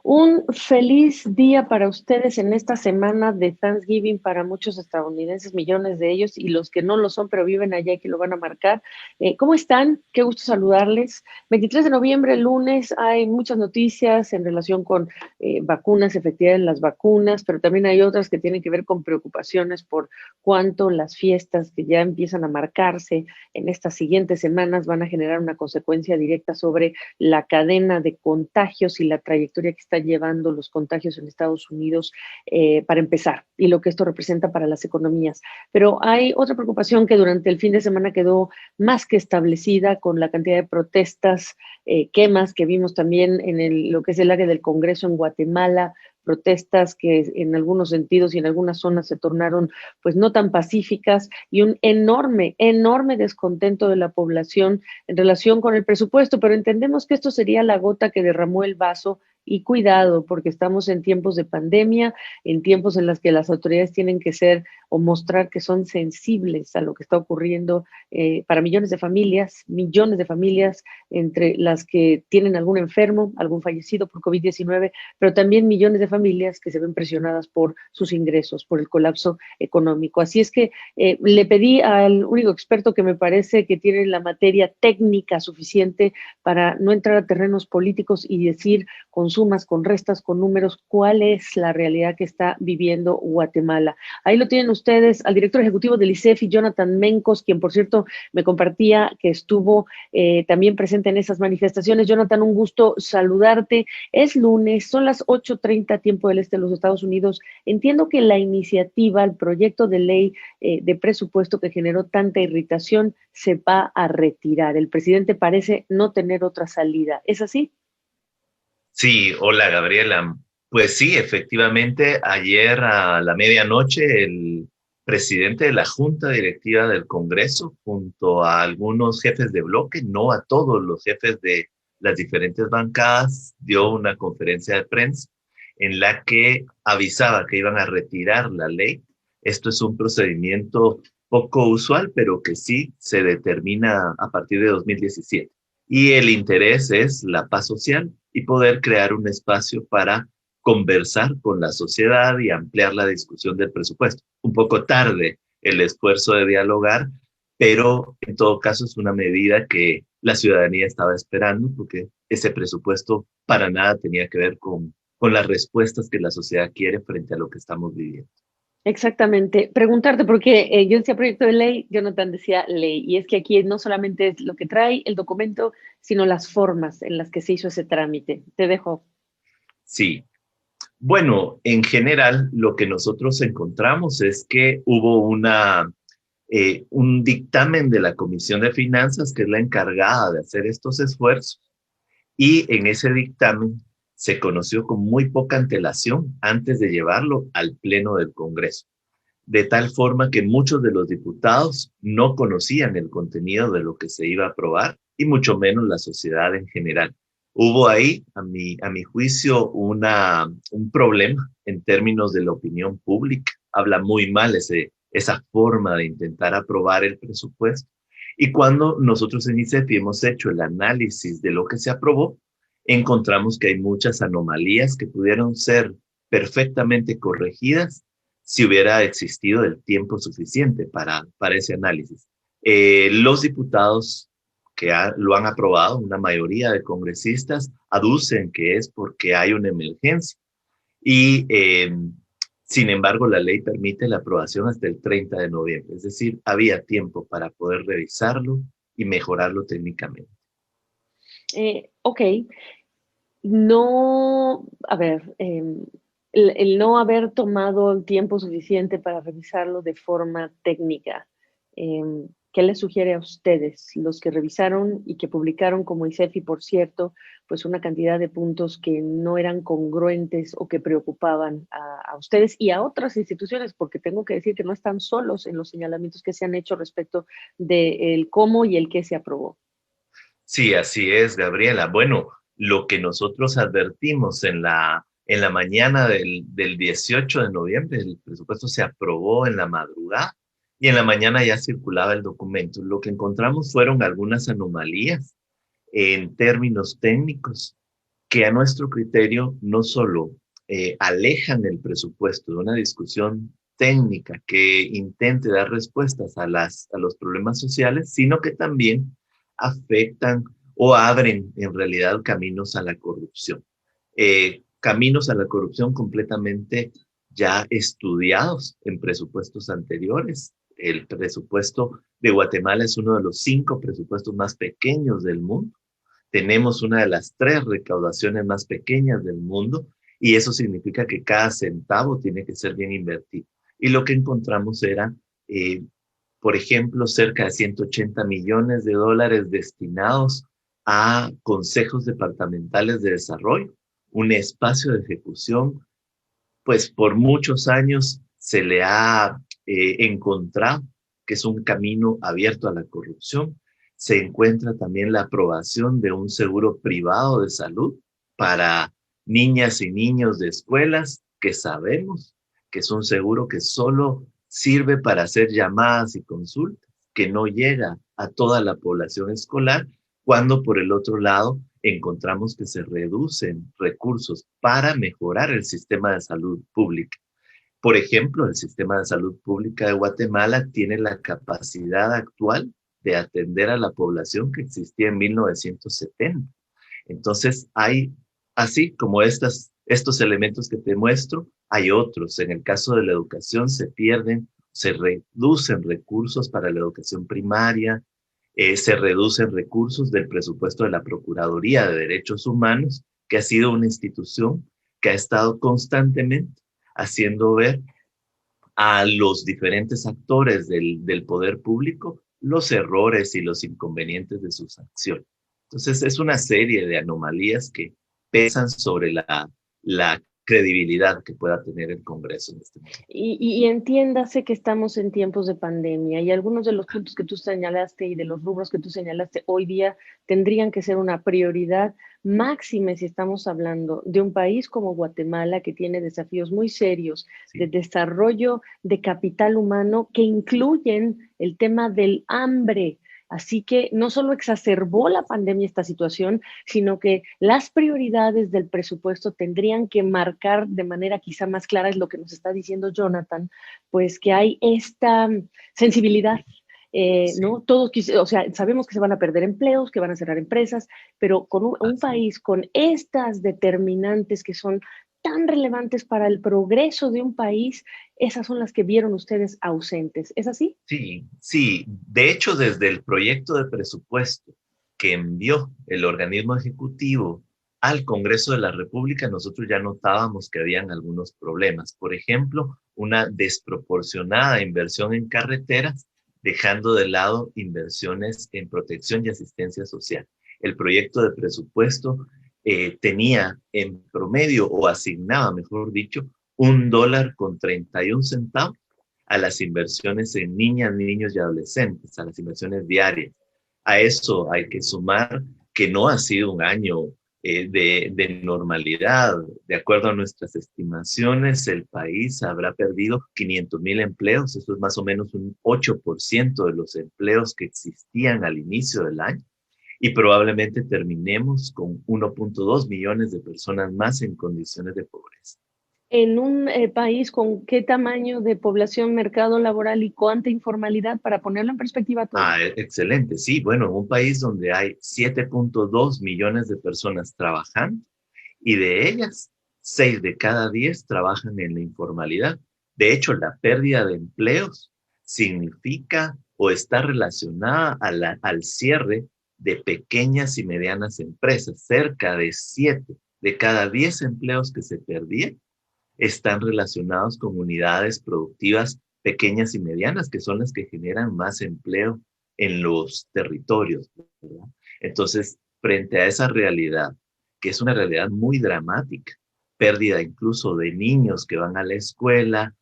Un feliz día para ustedes en esta semana de Thanksgiving para muchos estadounidenses, millones de ellos, y los que no lo son, pero viven allá y que lo van a marcar. ¿Cómo están? Qué gusto saludarles. 23 de noviembre, lunes, hay muchas noticias en relación con vacunas, efectividad en las vacunas, pero también hay otras que tienen que ver con preocupaciones por cuánto las fiestas que ya empiezan a marcarse en estas siguientes semanas van a generar una consecuencia directa sobre la cadena de contagios y la trayectoria que están llevando los contagios en Estados Unidos para empezar y lo que esto representa para las economías. Pero hay otra preocupación que durante el fin de semana quedó más que establecida con la cantidad de protestas, quemas que vimos también en lo que es el área del Congreso en Guatemala, protestas que en algunos sentidos y en algunas zonas se tornaron pues no tan pacíficas y un enorme descontento de la población en relación con el presupuesto, pero entendemos que esto sería la gota que derramó el vaso y cuidado, porque estamos en tiempos de pandemia, en tiempos en los que las autoridades tienen que ser o mostrar que son sensibles a lo que está ocurriendo para millones de familias, entre las que tienen algún enfermo, algún fallecido por COVID-19, pero también millones de familias que se ven presionadas por sus ingresos, por el colapso económico. Así es que le pedí al único experto que me parece que tiene la materia técnica suficiente para no entrar a terrenos políticos y decir con sumas, con restas, con números, cuál es la realidad que está viviendo Guatemala. Ahí lo tienen ustedes, al director ejecutivo del ICEFI, Jonathan Mencos, quien por cierto me compartía que estuvo también presente en esas manifestaciones. Jonathan, un gusto saludarte. Es lunes, son las 8:30 tiempo del este de los Estados Unidos. Entiendo que la iniciativa, el proyecto de ley de presupuesto que generó tanta irritación se va a retirar. El presidente parece no tener otra salida. ¿Es así? Sí, hola Gabriela. Pues sí, efectivamente, ayer a la medianoche el presidente de la Junta Directiva del Congreso, junto a algunos jefes de bloque, no a todos los jefes de las diferentes bancadas, dio una conferencia de prensa en la que avisaba que iban a retirar la ley. Esto es un procedimiento poco usual, pero que sí se determina a partir de 2017. Y el interés es la paz social y poder crear un espacio para conversar con la sociedad y ampliar la discusión del presupuesto. Un poco tarde el esfuerzo de dialogar, pero en todo caso es una medida que la ciudadanía estaba esperando porque ese presupuesto para nada tenía que ver con las respuestas que la sociedad quiere frente a lo que estamos viviendo. Exactamente. Preguntarte, porque yo decía proyecto de ley, Jonathan decía ley, y es que aquí no solamente es lo que trae el documento, sino las formas en las que se hizo ese trámite. Te dejo. Sí, bueno, en general lo que nosotros encontramos es que hubo un dictamen de la Comisión de Finanzas, que es la encargada de hacer estos esfuerzos, y en ese dictamen se conoció con muy poca antelación antes de llevarlo al Pleno del Congreso, de tal forma que muchos de los diputados no conocían el contenido de lo que se iba a aprobar y mucho menos la sociedad en general. Hubo ahí, a mi juicio, un problema en términos de la opinión pública. Habla muy mal esa forma de intentar aprobar el presupuesto. Y cuando nosotros en ICEPI hemos hecho el análisis de lo que se aprobó, encontramos que hay muchas anomalías que pudieron ser perfectamente corregidas si hubiera existido el tiempo suficiente para ese análisis. Los diputados que lo han aprobado, una mayoría de congresistas, aducen que es porque hay una emergencia y, sin embargo, la ley permite la aprobación hasta el 30 de noviembre, es decir, había tiempo para poder revisarlo y mejorarlo técnicamente. Ok, no, a ver, el no haber tomado el tiempo suficiente para revisarlo de forma técnica, eh, ¿qué les sugiere a ustedes, los que revisaron y que publicaron como ICEFI, por cierto, pues una cantidad de puntos que no eran congruentes o que preocupaban a ustedes y a otras instituciones? Porque tengo que decir que no están solos en los señalamientos que se han hecho respecto del cómo y el qué se aprobó. Sí, así es, Gabriela. Bueno, lo que nosotros advertimos en la mañana del 18 de noviembre, el presupuesto se aprobó en la madrugada y en la mañana ya circulaba el documento. Lo que encontramos fueron algunas anomalías en términos técnicos que a nuestro criterio no solo alejan el presupuesto de una discusión técnica que intente dar respuestas a los problemas sociales, sino que también afectan o abren en realidad caminos a la corrupción. Caminos a la corrupción completamente ya estudiados en presupuestos anteriores. El presupuesto de Guatemala es uno de los 5 presupuestos más pequeños del mundo. Tenemos una de las 3 recaudaciones más pequeñas del mundo y eso significa que cada centavo tiene que ser bien invertido. Y lo que encontramos era, por ejemplo, cerca de 180 millones de dólares destinados a consejos departamentales de desarrollo, un espacio de ejecución, pues por muchos años se le ha encontrado que es un camino abierto a la corrupción. Se encuentra también la aprobación de un seguro privado de salud para niñas y niños de escuelas, que sabemos que es un seguro que solo sirve para hacer llamadas y consultas, que no llega a toda la población escolar, cuando por el otro lado encontramos que se reducen recursos para mejorar el sistema de salud pública. Por ejemplo, el sistema de salud pública de Guatemala tiene la capacidad actual de atender a la población que existía en 1970. Entonces, hay, así como estos elementos que te muestro, hay otros. En el caso de la educación se reducen recursos para la educación primaria, se reducen recursos del presupuesto de la Procuraduría de Derechos Humanos, que ha sido una institución que ha estado constantemente haciendo ver a los diferentes actores del poder público los errores y los inconvenientes de sus acciones. Entonces, es una serie de anomalías que pesan sobre la credibilidad que pueda tener el Congreso en este momento. Y entiéndase que estamos en tiempos de pandemia y algunos de los puntos que tú señalaste y de los rubros que tú señalaste hoy día tendrían que ser una prioridad máxima si estamos hablando de un país como Guatemala que tiene desafíos muy serios de Sí. desarrollo de capital humano que incluyen el tema del hambre. Así que no solo exacerbó la pandemia esta situación, sino que las prioridades del presupuesto tendrían que marcar de manera quizá más clara, es lo que nos está diciendo Jonathan, pues que hay esta sensibilidad. Sí. ¿No? Todos, o sea, sabemos que se van a perder empleos, que van a cerrar empresas, pero con un país con estas determinantes que son tan relevantes para el progreso de un país, esas son las que vieron ustedes ausentes. ¿Es así? Sí, sí. De hecho, desde el proyecto de presupuesto que envió el organismo ejecutivo al Congreso de la República, nosotros ya notábamos que habían algunos problemas. Por ejemplo, una desproporcionada inversión en carreteras, dejando de lado inversiones en protección y asistencia social. El proyecto de presupuesto tenía en promedio, o asignaba, mejor dicho, $1.31 a las inversiones en niñas, niños y adolescentes, a las inversiones diarias. A eso hay que sumar que no ha sido un año de normalidad. De acuerdo a nuestras estimaciones, el país habrá perdido 500,000 empleos. Eso es más o menos un 8% de los empleos que existían al inicio del año. Y probablemente terminemos con 1.2 millones de personas más en condiciones de pobreza. En un país con qué tamaño de población, mercado laboral y cuánta informalidad, para ponerlo en perspectiva todo. Excelente. Sí, bueno, en un país donde hay 7.2 millones de personas trabajando y de ellas, 6 de cada 10 trabajan en la informalidad. De hecho, la pérdida de empleos significa o está relacionada al cierre de pequeñas y medianas empresas. Cerca de 7 de cada 10 empleos que se perdían están relacionados con unidades productivas pequeñas y medianas, que son las que generan más empleo en los territorios, ¿verdad? Entonces, frente a esa realidad, que es una realidad muy dramática, pérdida incluso de niños que van a la escuela,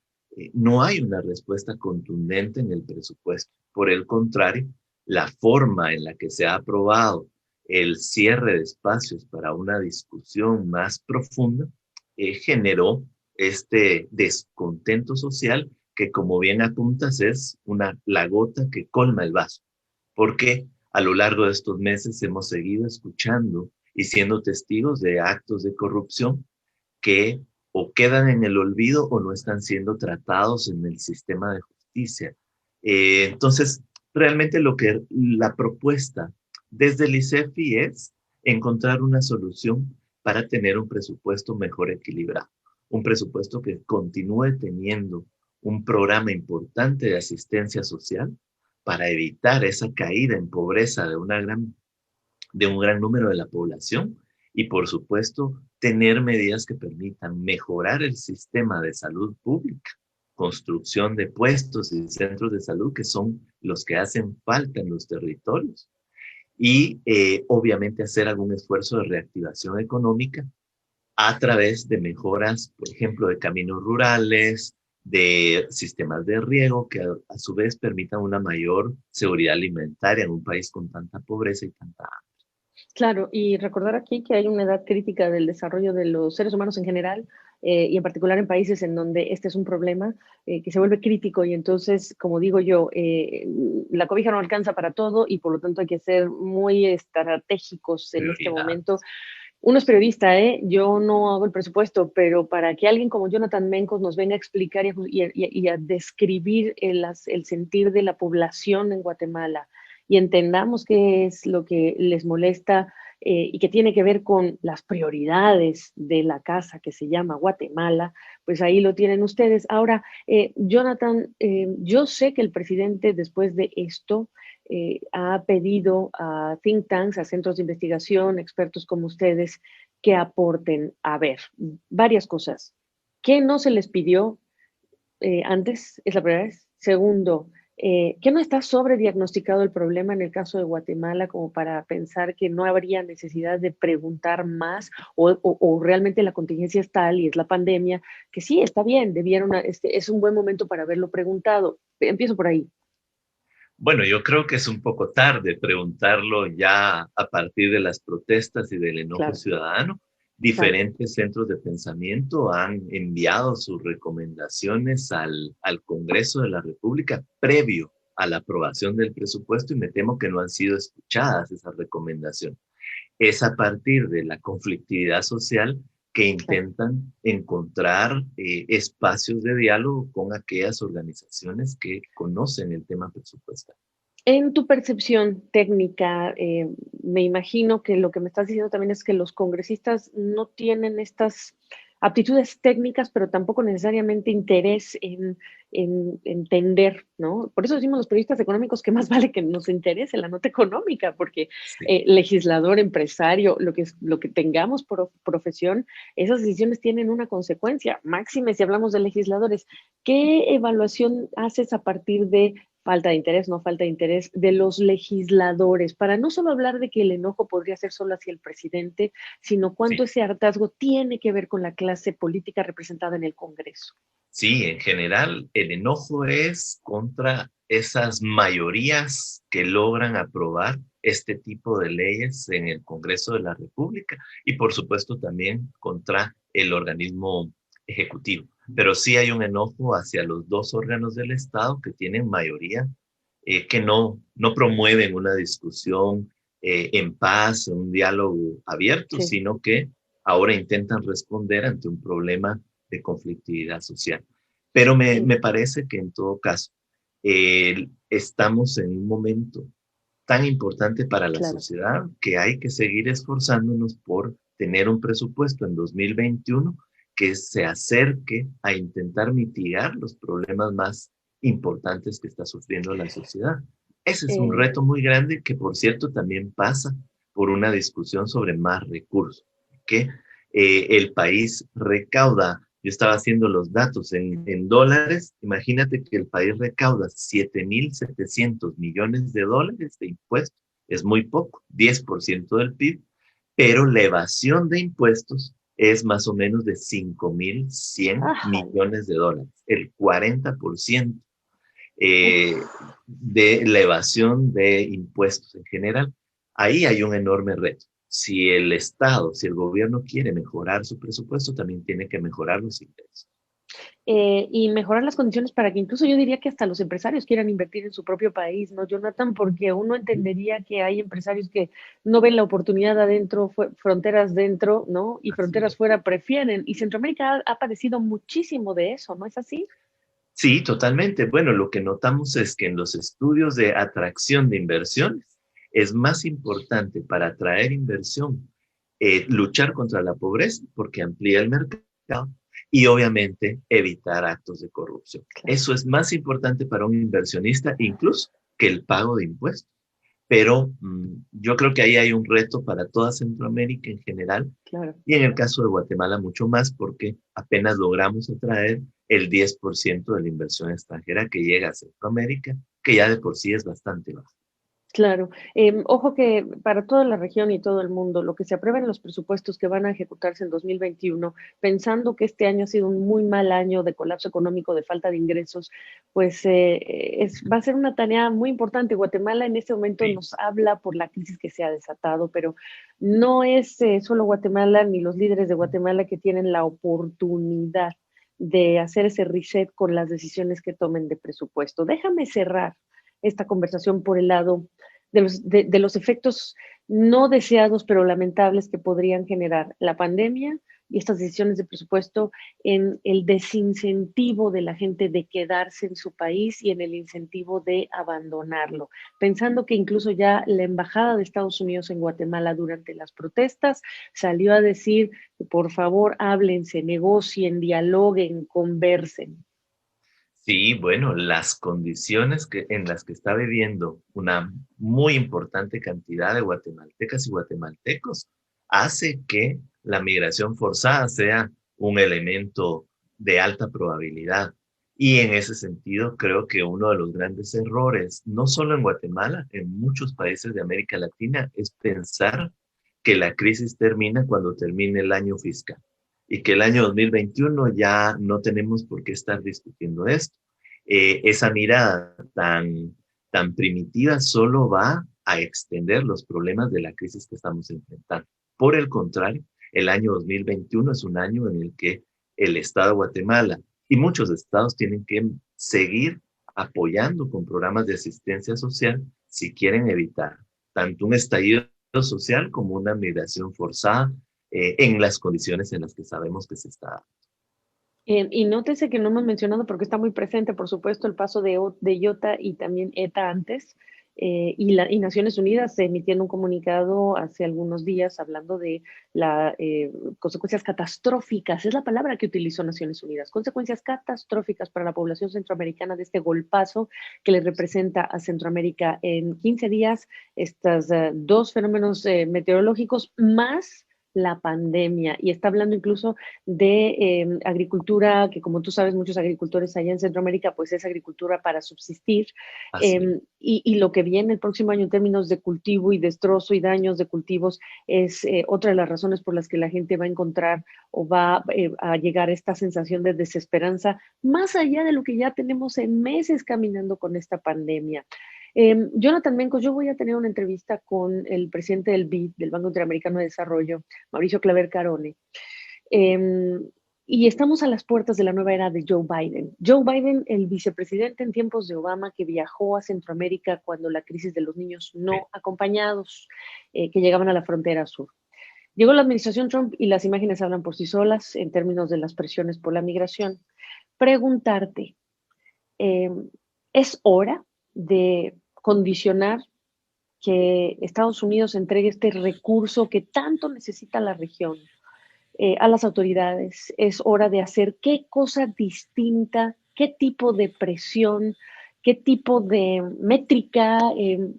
no hay una respuesta contundente en el presupuesto. Por el contrario, la forma en la que se ha aprobado el cierre de espacios para una discusión más profunda generó este descontento social que, como bien apuntas, es la gota que colma el vaso, porque a lo largo de estos meses hemos seguido escuchando y siendo testigos de actos de corrupción que o quedan en el olvido o no están siendo tratados en el sistema de justicia. Entonces, realmente la propuesta desde el ICEFI es encontrar una solución para tener un presupuesto mejor equilibrado, un presupuesto que continúe teniendo un programa importante de asistencia social para evitar esa caída en pobreza de un gran número de la población y, por supuesto, tener medidas que permitan mejorar el sistema de salud pública, construcción de puestos y centros de salud que son los que hacen falta en los territorios y obviamente hacer algún esfuerzo de reactivación económica a través de mejoras, por ejemplo, de caminos rurales, de sistemas de riego que a su vez permitan una mayor seguridad alimentaria en un país con tanta pobreza y tanta hambre. Claro, y recordar aquí que hay una edad crítica del desarrollo de los seres humanos en general, y en particular en países en donde este es un problema que se vuelve crítico y entonces, como digo yo, la cobija no alcanza para todo y por lo tanto hay que ser muy estratégicos en este Prioridad. momento. Uno es periodista, ¿eh? Yo no hago el presupuesto, pero para que alguien como Jonathan Mencos nos venga a explicar y a describir el sentir de la población en Guatemala y entendamos qué es lo que les molesta y que tiene que ver con las prioridades de la casa que se llama Guatemala, pues ahí lo tienen ustedes. Ahora, Jonathan, yo sé que el presidente después de esto ha pedido a think tanks, a centros de investigación, expertos como ustedes, que aporten, a ver, varias cosas. ¿Qué no se les pidió antes? Es la primera vez. Segundo, ¿qué no está sobrediagnosticado el problema en el caso de Guatemala como para pensar que no habría necesidad de preguntar más o realmente la contingencia es tal y es la pandemia, que sí, está bien, es un buen momento para haberlo preguntado. Empiezo por ahí. Bueno, yo creo que es un poco tarde preguntarlo ya a partir de las protestas y del enojo Claro, ciudadano. claro. Diferentes centros de pensamiento han enviado sus recomendaciones al Congreso de la República previo a la aprobación del presupuesto y me temo que no han sido escuchadas esas recomendaciones. Es a partir de la conflictividad social que Claro. intentan encontrar espacios de diálogo con aquellas organizaciones que conocen el tema presupuestal. En tu percepción técnica, me imagino que lo que me estás diciendo también es que los congresistas no tienen estas aptitudes técnicas, pero tampoco necesariamente interés en entender, ¿no? Por eso decimos los periodistas económicos que más vale que nos interese la nota económica, porque Sí. legislador, empresario, lo que tengamos por profesión, esas decisiones tienen una consecuencia. Máxime si hablamos de legisladores. ¿Qué evaluación haces a partir de falta de interés, no falta de interés de los legisladores, para no solo hablar de que el enojo podría ser solo hacia el presidente, sino cuánto Sí, ese hartazgo tiene que ver con la clase política representada en el Congreso? sí, en general el enojo es contra esas mayorías que logran aprobar este tipo de leyes en el Congreso de la República y por supuesto también contra el organismo ejecutivo. Pero sí hay un enojo hacia los dos órganos del Estado que tienen mayoría, que no promueven una discusión en paz, un diálogo abierto, Sí, sino que ahora intentan responder ante un problema de conflictividad social. Pero sí, me parece que en todo caso estamos en un momento tan importante para la claro. sociedad que hay que seguir esforzándonos por tener un presupuesto en 2021 que se acerque a intentar mitigar los problemas más importantes que está sufriendo la sociedad. Ese es un Eh, reto muy grande que, por cierto, también pasa por una discusión sobre más recursos, que el país recauda. Yo estaba haciendo los datos en dólares. Imagínate que el país recauda 7.700 millones de dólares de impuestos. Es muy poco, 10% del PIB, pero la evasión de impuestos es más o menos de 5.100 Ájale. millones de dólares, el 40% Uf. de la evasión de impuestos en general. Ahí hay un enorme reto. Si el Estado, si el gobierno quiere mejorar su presupuesto, también tiene que mejorar los ingresos. y mejorar las condiciones para que incluso yo diría que hasta los empresarios quieran invertir en su propio país, ¿no, Jonathan? Porque uno entendería que hay empresarios que no ven la oportunidad adentro, fronteras dentro, ¿no? Y Así fronteras es. fuera prefieren. Y Centroamérica ha padecido muchísimo de eso, ¿no es así? Sí, totalmente. Bueno, lo que notamos es que en los estudios de atracción de inversiones es más importante para atraer inversión luchar contra la pobreza porque amplía el mercado y obviamente evitar actos de corrupción. Claro, Eso es más importante para un inversionista incluso que el pago de impuestos. Pero yo creo que ahí hay un reto para toda Centroamérica en general claro. y en el caso de Guatemala mucho más porque apenas logramos atraer el 10% de la inversión extranjera que llega a Centroamérica, que ya de por sí es bastante baja. Claro. Ojo que para toda la región y todo el mundo, lo que se aprueba en los presupuestos que van a ejecutarse en 2021, pensando que este año ha sido un muy mal año de colapso económico, de falta de ingresos, pues va a ser una tarea muy importante. Guatemala en este momento Sí, nos habla por la crisis que se ha desatado, pero no es solo Guatemala ni los líderes de Guatemala que tienen la oportunidad de hacer ese reset con las decisiones que tomen de presupuesto. Déjame cerrar esta conversación por el lado de los efectos no deseados pero lamentables que podrían generar la pandemia y estas decisiones de presupuesto en el desincentivo de la gente de quedarse en su país y en el incentivo de abandonarlo. Pensando que incluso ya la Embajada de Estados Unidos en Guatemala durante las protestas salió a decir, por favor, háblense, negocien, dialoguen, conversen. sí, bueno, las condiciones en las que está viviendo una muy importante cantidad de guatemaltecas y guatemaltecos hace que la migración forzada sea un elemento de alta probabilidad. Y en ese sentido, creo que uno de los grandes errores, no solo en Guatemala, en muchos países de América Latina, es pensar que la crisis termina cuando termine el año fiscal y que el año 2021 ya no tenemos por qué estar discutiendo esto. Esa mirada tan primitiva solo va a extender los problemas de la crisis que estamos enfrentando. Por el contrario, el año 2021 es un año en el que el Estado de Guatemala y muchos estados tienen que seguir apoyando con programas de asistencia social si quieren evitar tanto un estallido social como una migración forzada en las condiciones en las que sabemos que se está. Y nótese que no hemos mencionado, porque está muy presente, por supuesto, el paso de IOTA y también ETA antes, y Naciones Unidas emitiendo un comunicado hace algunos días hablando de las consecuencias catastróficas, es la palabra que utilizó Naciones Unidas, consecuencias catastróficas para la población centroamericana de este golpazo que le representa a Centroamérica en 15 días, estos dos fenómenos meteorológicos más la pandemia, y está hablando incluso de agricultura, que como tú sabes, muchos agricultores allá en Centroamérica, pues es agricultura para subsistir, Así. y lo que viene el próximo año en términos de cultivo y destrozo y daños de cultivos es otra de las razones por las que la gente va a encontrar o va a llegar a esta sensación de desesperanza, más allá de lo que ya tenemos en meses caminando con esta pandemia. Jonathan Mencos, yo voy a tener una entrevista con el presidente del BID, del Banco Interamericano de Desarrollo, Mauricio Claver Carone, eh, y estamos a las puertas de la nueva era de Joe Biden. Joe Biden, el vicepresidente en tiempos de Obama, que viajó a Centroamérica cuando la crisis de los niños Sí. no acompañados, que llegaban a la frontera sur. Llegó la administración Trump y las imágenes hablan por sí solas en términos de las presiones por la migración. Preguntarte, eh, ¿es hora de condicionar que Estados Unidos entregue este recurso que tanto necesita la región a las autoridades? Es hora de hacer qué cosa distinta, qué tipo de presión, qué tipo de métrica,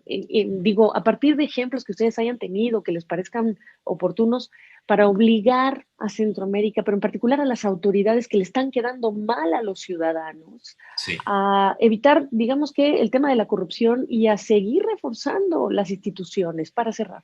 digo, a partir de ejemplos que ustedes hayan tenido, que les parezcan oportunos, para obligar a Centroamérica, pero en particular a las autoridades que le están quedando mal a los ciudadanos, Sí. a evitar, digamos que, el tema de la corrupción y a seguir reforzando las instituciones para cerrar.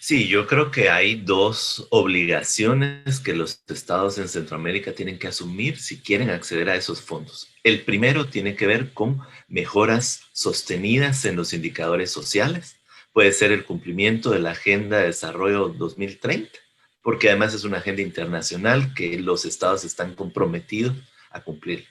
Sí, yo creo que hay dos obligaciones que los estados en Centroamérica tienen que asumir si quieren acceder a esos fondos. El primero tiene que ver con mejoras sostenidas en los indicadores sociales. Puede ser el cumplimiento de la Agenda de Desarrollo 2030 porque además es una agenda internacional que los estados están comprometidos a cumplir.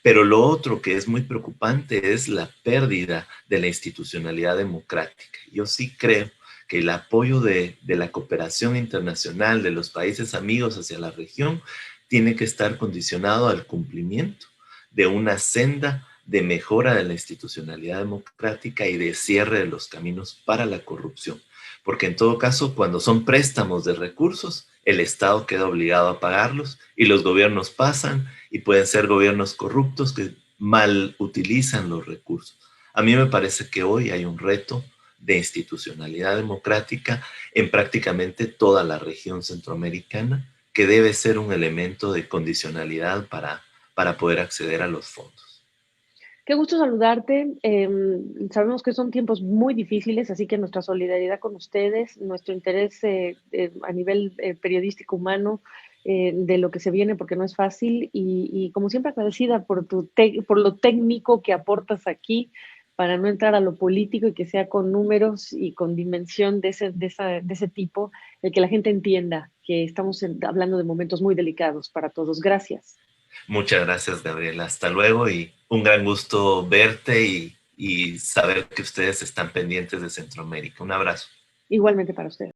Pero lo otro que es muy preocupante es la pérdida de la institucionalidad democrática. Yo sí creo que el apoyo de la cooperación internacional de los países amigos hacia la región tiene que estar condicionado al cumplimiento de una senda de mejora de la institucionalidad democrática y de cierre de los caminos para la corrupción. Porque en todo caso, cuando son préstamos de recursos, el Estado queda obligado a pagarlos y los gobiernos pasan y pueden ser gobiernos corruptos que mal utilizan los recursos. A mí me parece que hoy hay un reto de institucionalidad democrática en prácticamente toda la región centroamericana que debe ser un elemento de condicionalidad para poder acceder a los fondos. Qué gusto saludarte. Sabemos que son tiempos muy difíciles, así que nuestra solidaridad con ustedes, nuestro interés a nivel periodístico humano de lo que se viene, porque no es fácil, y como siempre agradecida por, por lo técnico que aportas aquí para no entrar a lo político y que sea con números y con dimensión de ese tipo, el que la gente entienda que estamos hablando de momentos muy delicados para todos. Gracias. Muchas gracias, Gabriela. Hasta luego y un gran gusto verte y saber que ustedes están pendientes de Centroamérica. Un abrazo. Igualmente para ustedes.